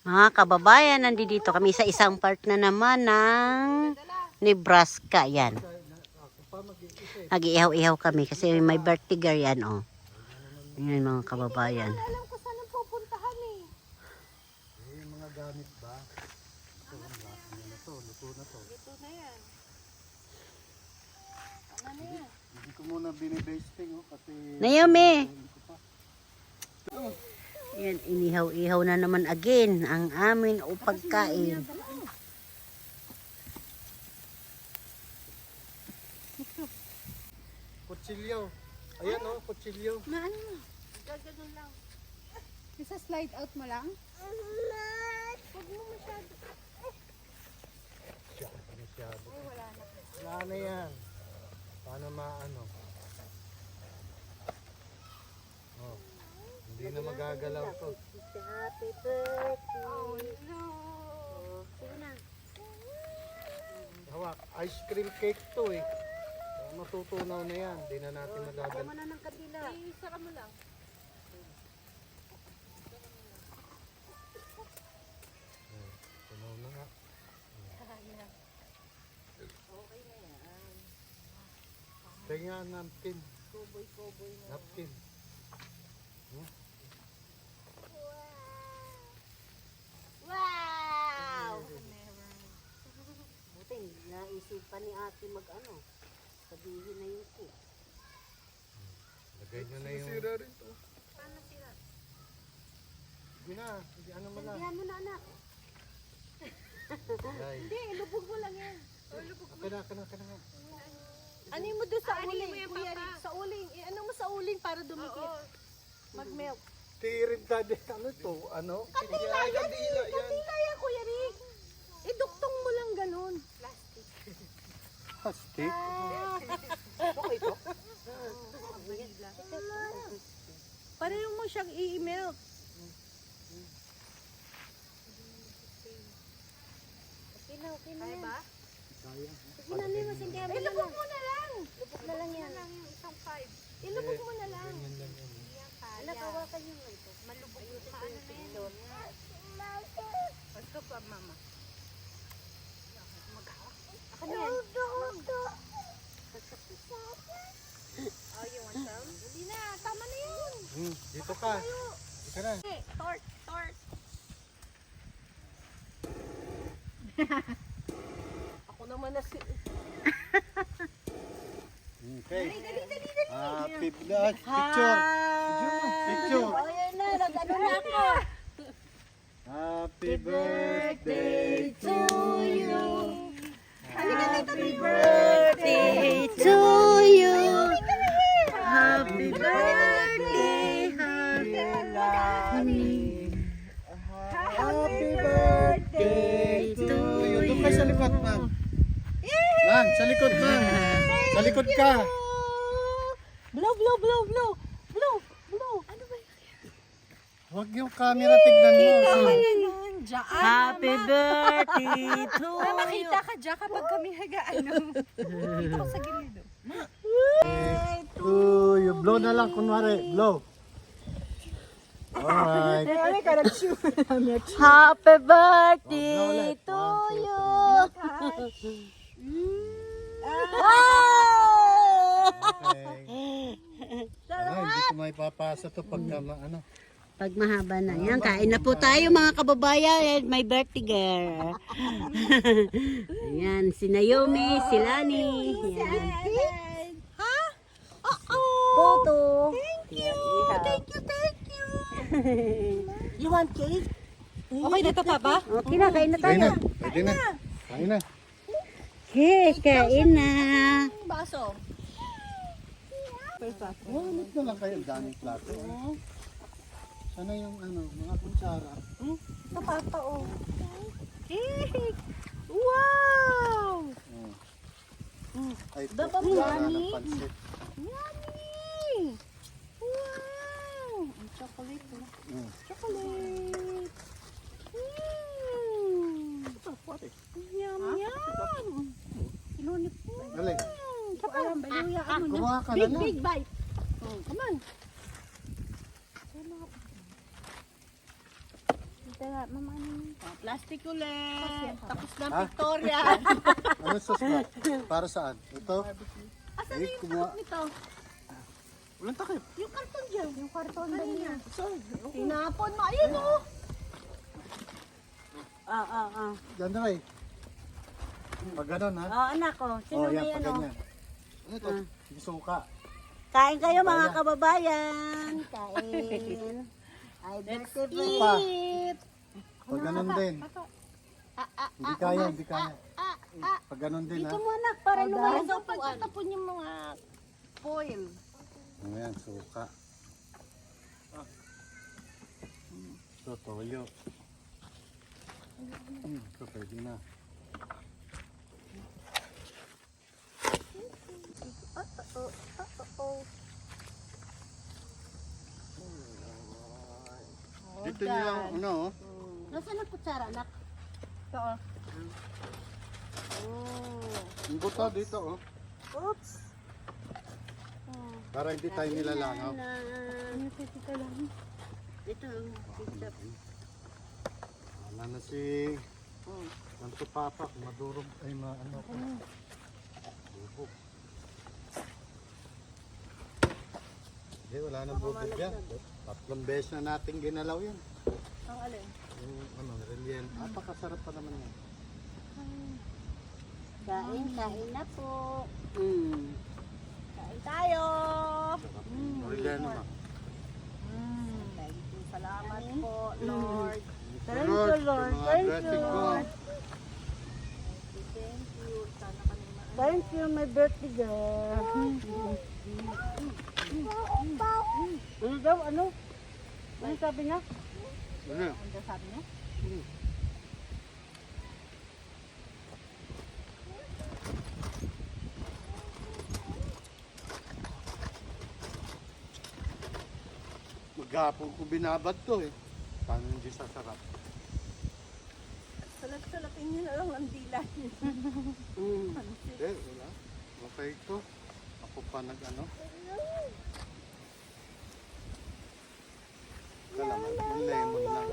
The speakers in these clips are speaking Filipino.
Mga kababayan, nandito kami sa isang part na naman ng Nebraska. Yan. Nag-ihaw-ihaw kami kasi may vertigar yan, oh. Yan mga kababayan. Alam ko saan ang pupuntahan eh. Yung mga gamit ba? Ito, luto na to. Ito na yan. Ano na yan? Hindi ko muna binibasting kasi... Naomi! Yan, inihaw-ihaw na naman again ang amin o pagkain. Kutsilyo. Ayan o, kutsilyo. Na ano? Gaganon lang. Isa slide out mo lang? Huwag mo masyado. Masyado. Ay, wala na. Wala na yan. Paano maano? Oh, hindi na magagalaw to. Happy birthday! Oh, no. Sige na. Hawak, ice cream cake to eh. Kaya matutunaw na yan. Hindi na natin magagalaw. Tama na ng kabila. Isa ka mo lang. Tunaw na nga. Kaya napkin. Koboy na. Napkin. Wow! Buti, naisipan ni ate mag-ano. Sabihin na yung cake. Lagay nyo na yung... Sira rin to. Paano sila? Hindi na. Hindi ano mo lang. Sabihan mo na, anak. Lagay. Hindi, ilubog mo lang yan. Ilubog mo. Kana nga. Ano mo doon sa Ano uling? mo yung Kuya papa? Rick, sa uling. Ano mo sa uling para dumikit? Mag-melt. Tirin dadi. Ano to? Ano? Kandila yan eh! Kandila yan, Kuya Rick! Iduktong mo lang ganun. Plastic. Pareho mo siyang i-melt. Okay na, okay na. Kaya yan. ba? Kaya. Sige na, Nemo. Singgahan mo na Ilubog lang. mo na lang! Lubog na lang yan. Lang yung isang 5. Ilubog mo na lang. Ganyan lang yan. Yan Anak, kaya. hawakan yung ito. Malubog yung paano na yan. Ito pa mama. Ako na yan. Oh, you want some? Hindi na, tama na yun. Dito ka. Dito na. Okay, tort. Ako naman na si... Okay. Happy birthday. Picture. Picture. Oh, yan na. Nag-ano na ako. Happy birthday to you. Happy birthday to you. Happy birthday, honey. Happy birthday to you. Doon kayo sa likod, ma'am. Ma'am, sa likod, ma'am. Sa likod ka. Blow. Ano ba yun? Huwag yung camera, tignan mo. Happy birthday to you. Makita ka dyan kapag kami ano. Dito ko sa gilid. To you. Blow na lang, kunwari. Blow. Alright. Happy birthday ulit. to 1, 2, you. Okay. Ano, hindi ko may papasa to pag ano. Pag mahaba na. Yan, kain na po tayo mga kababayan. May birthday girl. Ayan, si Naomi, si Lani. Yan. Ha? Photo. Thank you. You want cake? Okay na to, Papa? Okay na, kain na Kain na. tayo. Pwede na. Kain na. Okay, kain na. Baso. Wala na lang kayo. Daming plato. Sana yung ano, mga kutsara. Ito, Papa, oh. Cake! Wow! Ay, ito. Dapat Wala yummy. ng pansit. Yummy! Wow! Ang chocolate, oh. Chocolate! Yum, yum! Sinunod po. Dali. Saka, baluya ka muna. Kumaha ka na lang. Big bite. Oh, come on. Tara, mama, ano? Plastic ulit. Tapos na Ha? Victoria. Ano sauce ba? Para saan? Ito? Asan Eh, yung kumuha. takip nito? Walang takip. Yung karton dyan. Yung karton ba niya? Tinapon mo. Ayun oh. Yan na eh. Pag ganun ha. Oh, anak ko. Sino Oh, yan, may pag ano? ganyan. Ano ito? Suka. Kain kayo mga Bayan. kababayan. Kain. Ay, birthday Pa. eat. Pag ganun din. Hindi kaya, hindi kaya. Pag ganun din ha. Dito mo anak, para lumayan sa upuan. Pagtatapon yung mga foil. Ayan, suka. Ito, toyo. Ito, pwede na. Dito nyo lang, ano oh. Nasaan ang kutsara, anak? Ito, oh. Oh. Yung buto dito oh. Oops. Para hindi tayo nilalangaw. Ano ka lang? Ito, ketchup. Wala na si... Nanto papak, madurog ay maano ko. Bubog. Hindi, wala nang bubog yan. 3 beses na natin ginalaw yan. Ang alin? Yung ano, relyen. Napakasarap pa naman yan. Kain, kain na po. Kain tayo. Sarap. Relyen naman. Salamat po, Lord. Thank you, Lord. Thank you. Thank you, my birthday girl. Ano daw, ano? Ano sabi niya? Ano? Ano sabi niya? Maghapon ko binabad to eh. Paano hindi sasarap? Salap-salapin niyo na lang ang dila. Hindi, wala. Okay to. Ako pa nag-ano. Kalaman, yung lemon lang.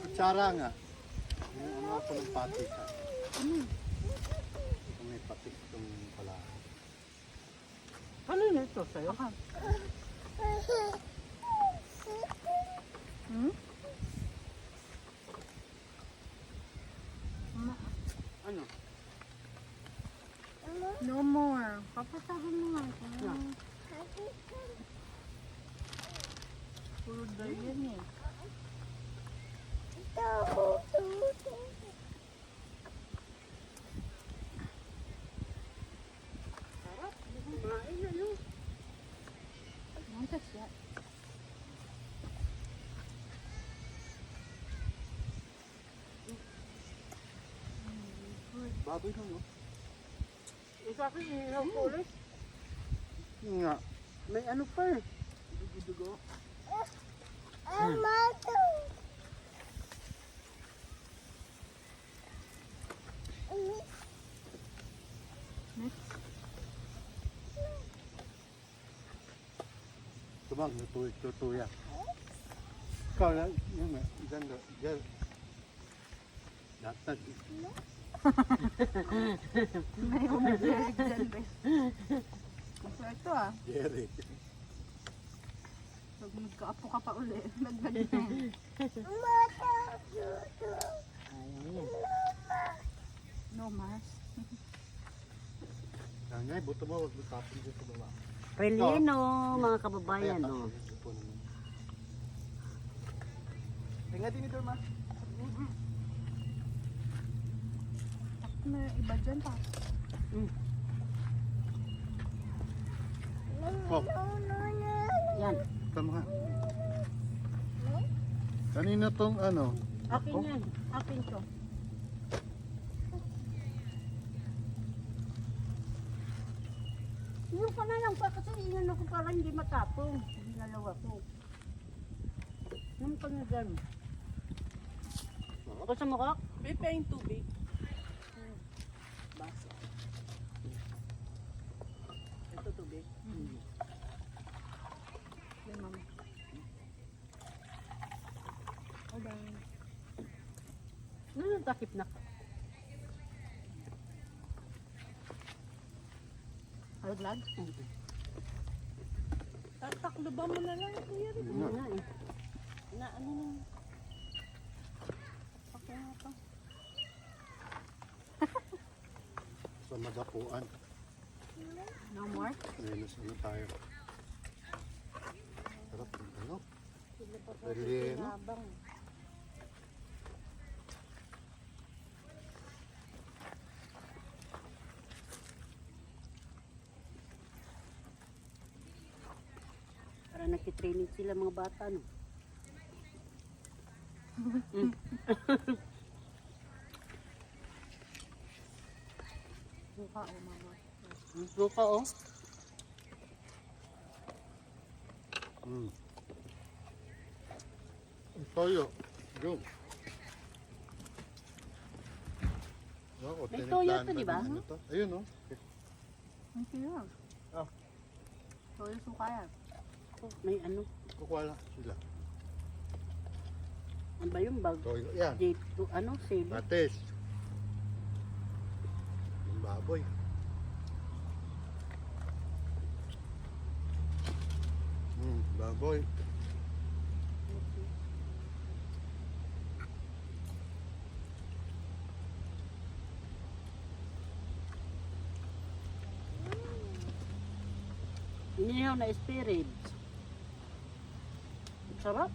Kutsara nga. Yung ano ako ng patis ha. Kung may patis itong pala. Ano yun ito sa'yo? Ano? No more. Papatahan mo nga ito. Puro dahil yan eh. Don't touch that. Baboy na no? Isa akin, inihaw ko ulit. Nga. May ano pa eh. Dugo-dugo. Tumang, tutuya. Ikaw lang, yun nga, dyan, dyan. Datag. May umidirig dyan, bes. Gusto ito ah. Jerry. Pag magkaapo ka pa uli, laglag na yun. Ayaw yan. No mas. Yan nga, buto mo, huwag mo tapon dito baba. Releno, mga kababayan, Kaya no. tapon dito naman. Tingnan din ito, ma. May iba dyan pa. Oh, Yan. tama nga. Kanina tong ano? Akin yan. Akin to. Yung pa na lang pa kasi inan ako para hindi matapong. Dinalawa ko. Yung pa na dyan. Gusto mo ko? Pepe yung tubig. Baso. Ito tubig. takip na. Alaglag? Tataklo ba mo na lang, kuya? Ano nga eh. Na ano na. Okay na to. Sa madapuan. No more? Menos ano tayo. Sarap ng ano. Releno. Habang. Para nagtitraining sila mga bata, no? Mm. Buka o mama. Ang suka, oh. Mm. Ang toyo. Go. Oh, May toyo to, di ba? Ano to? Ayun, oh. Ang sila. Ah. Toyo suka yan. May ano. Kukuha lang sila. Ano ba yung bag? Toyo. Yan. Dito, ano, sili. Patis. Yung baboy. Baboy. Inihaw na spirit. Sarap.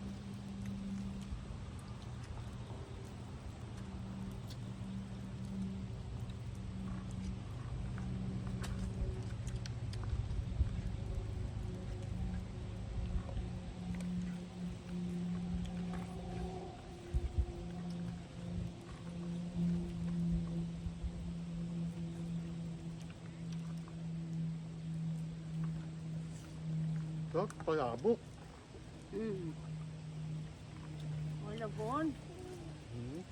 Ito, palabok. Mm. Wala bon. Hmm.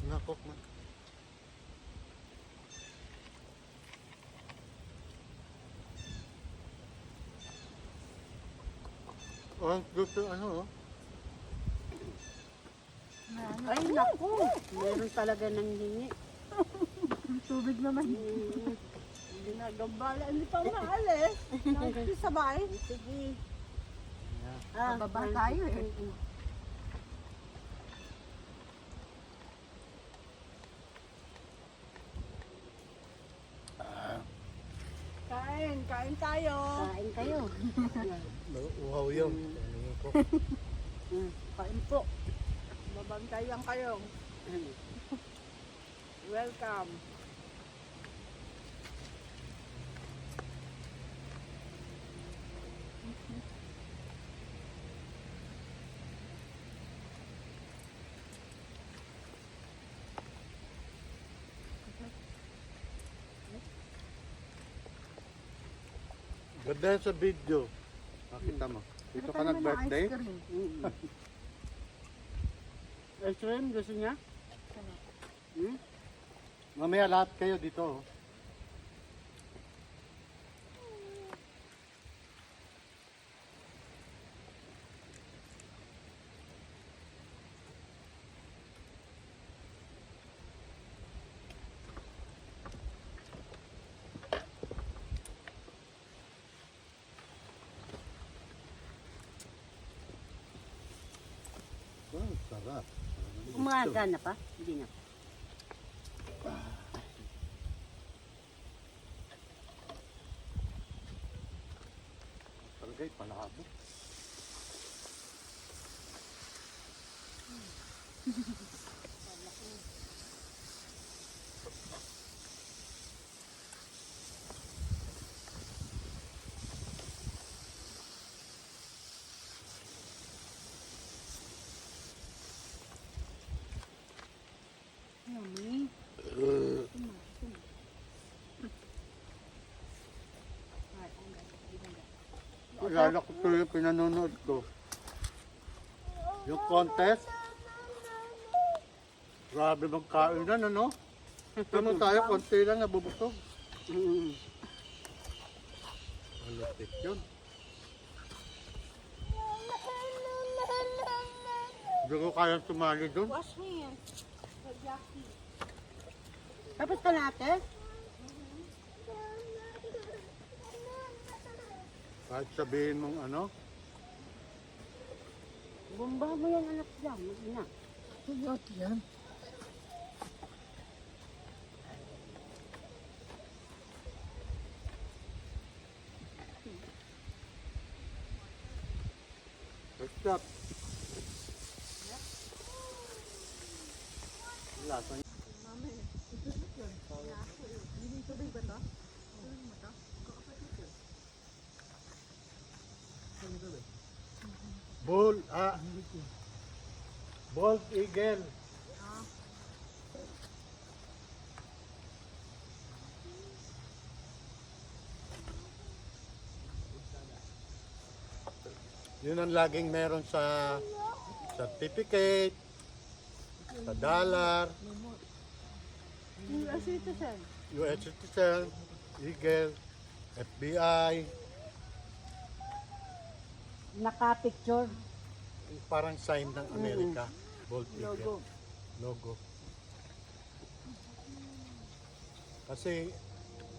Nakok na. Oh, gusto ano, oh. Ay, naku. Meron talaga ng hingi. Tubig naman. Mm. Ginagambala. Hindi pa maalis. Sabay. Sige. Yeah. Bababa tayo eh. mm. Kain. Kain tayo. Kain kayo. Uhaw yun. Ano ko? Mm. Kain po. Babantayan kayo. Mm. Welcome. Ganda yan sa video. Nakita mo. Dito ka nag-birthday? Mm. Ice cream, gusto niya? Hmm? Mamaya lahat kayo dito. Oh. Oh, sarap. Umaga na pa? Hindi na. Talagay, palabo. Yummy. Alala ko tuloy yung pinanonood ko. Yung contest. Grabe bang kainan, ano? Ano tayo, konti lang nabubusog. Malapit yun. Hindi ko kayang sumali doon. Wash hands. Sa Jackie. Tapos ka natin? Kahit sabihin mong ano, Bumba mo yan anak lang, mag-ina. Lahat yan. Stop. Lasa niya. Bull, Bald Eagle. Yun ang laging meron sa certificate, sa dollar, US citizen. US citizen, Eagle, FBI, Naka-picture. parang sign ng Amerika. Bald Logo. Eagle. Logo. Kasi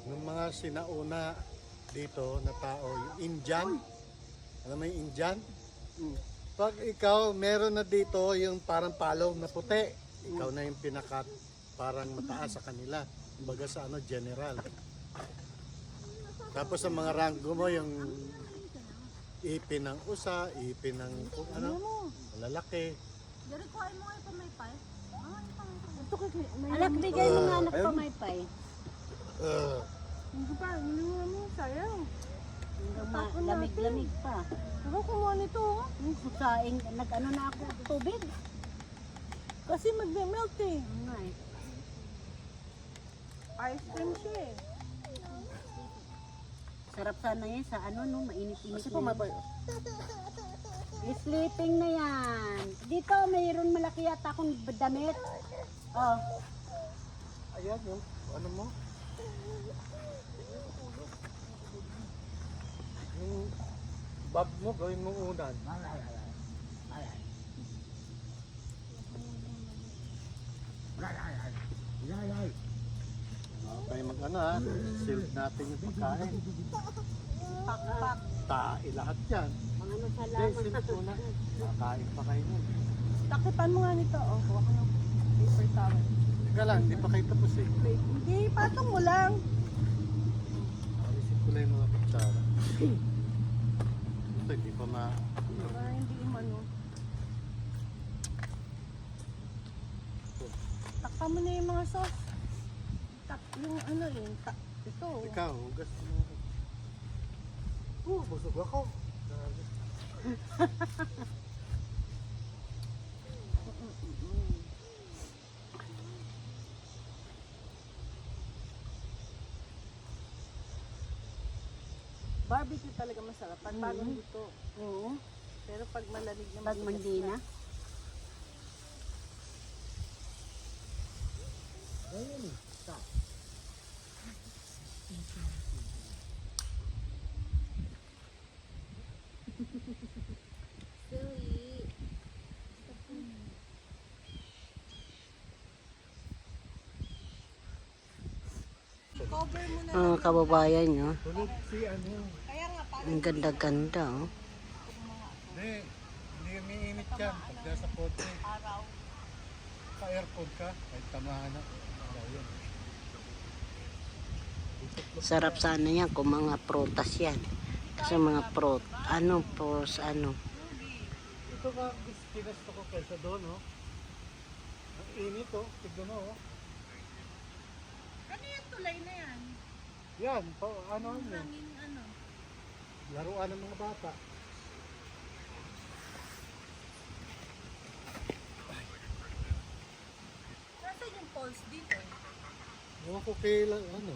ng mga sinauna dito na tao, yung Indian, alam mo yung Indian? Pag ikaw, meron na dito yung parang palaw na puti. Ikaw na yung pinaka parang mataas sa kanila. Kumbaga sa ano, general. Tapos sa mga ranggo mo, yung ipin ng usa, ipin ng kung ano, lalaki. Dari ko ay mo ay pamaypay. Ito kasi, may Anak, bigay mo nga anak ayun. pamaypay. hindi pa, iniwa mo sayo. Lamig-lamig pa. Ako kumuha nito. oh. Saing, nag-ano na ako, tubig. Kasi magme-melt eh. Ano nga eh. Ice cream siya eh. Sarap sana yan sa ano no, mainit-init. Kasi pa may bay. Sleeping na yan. Dito, mayroon malaki yata akong damit. Oh, Ayan yung ano mo? Yung bag mo, gawin mong unan. Tayo mag ano ha, silk natin yung pagkain. Pak-pak. Tae lahat yan. mga ano sa Hindi, silk muna. Kakain pa kayo nun. Takipan mo nga nito. Oh, kuha ko ng paper towel. Teka lang, hindi pa kayo tapos eh. Wait, hindi, patong mo lang. Alisin ko lang yung mga kutsara. Ito, hindi pa Para hindi umano. Takpan mo na yung mga sauce. Yung ano yun, ito. Ikaw, hugas mo. Busog ako. Barbecue talaga masarap. Pag bagong luto. Oo, Pero pag malamig na pag matigas mandi na. Cover mo na. Mga kababayan nyo, Tulog si ano. Kaya nga, ang ganda-ganda oh. Hindi umiinit yan. Pag nasa kotse, araw. ka-aircon ka, kahit tamahan na. Araw yun. Sarap sana yan kung mga prutas yan. Kasi mga ano. Ito ka, kinasto ko kaysa doon, oh. Ang init, oh. Tignan mo, oh. Ano yung tulay na yan? Yan, ano yun. Hangin ano? Laruan ng mga bata. Nasaan yung poles dito? Ewan ko kailan, ano.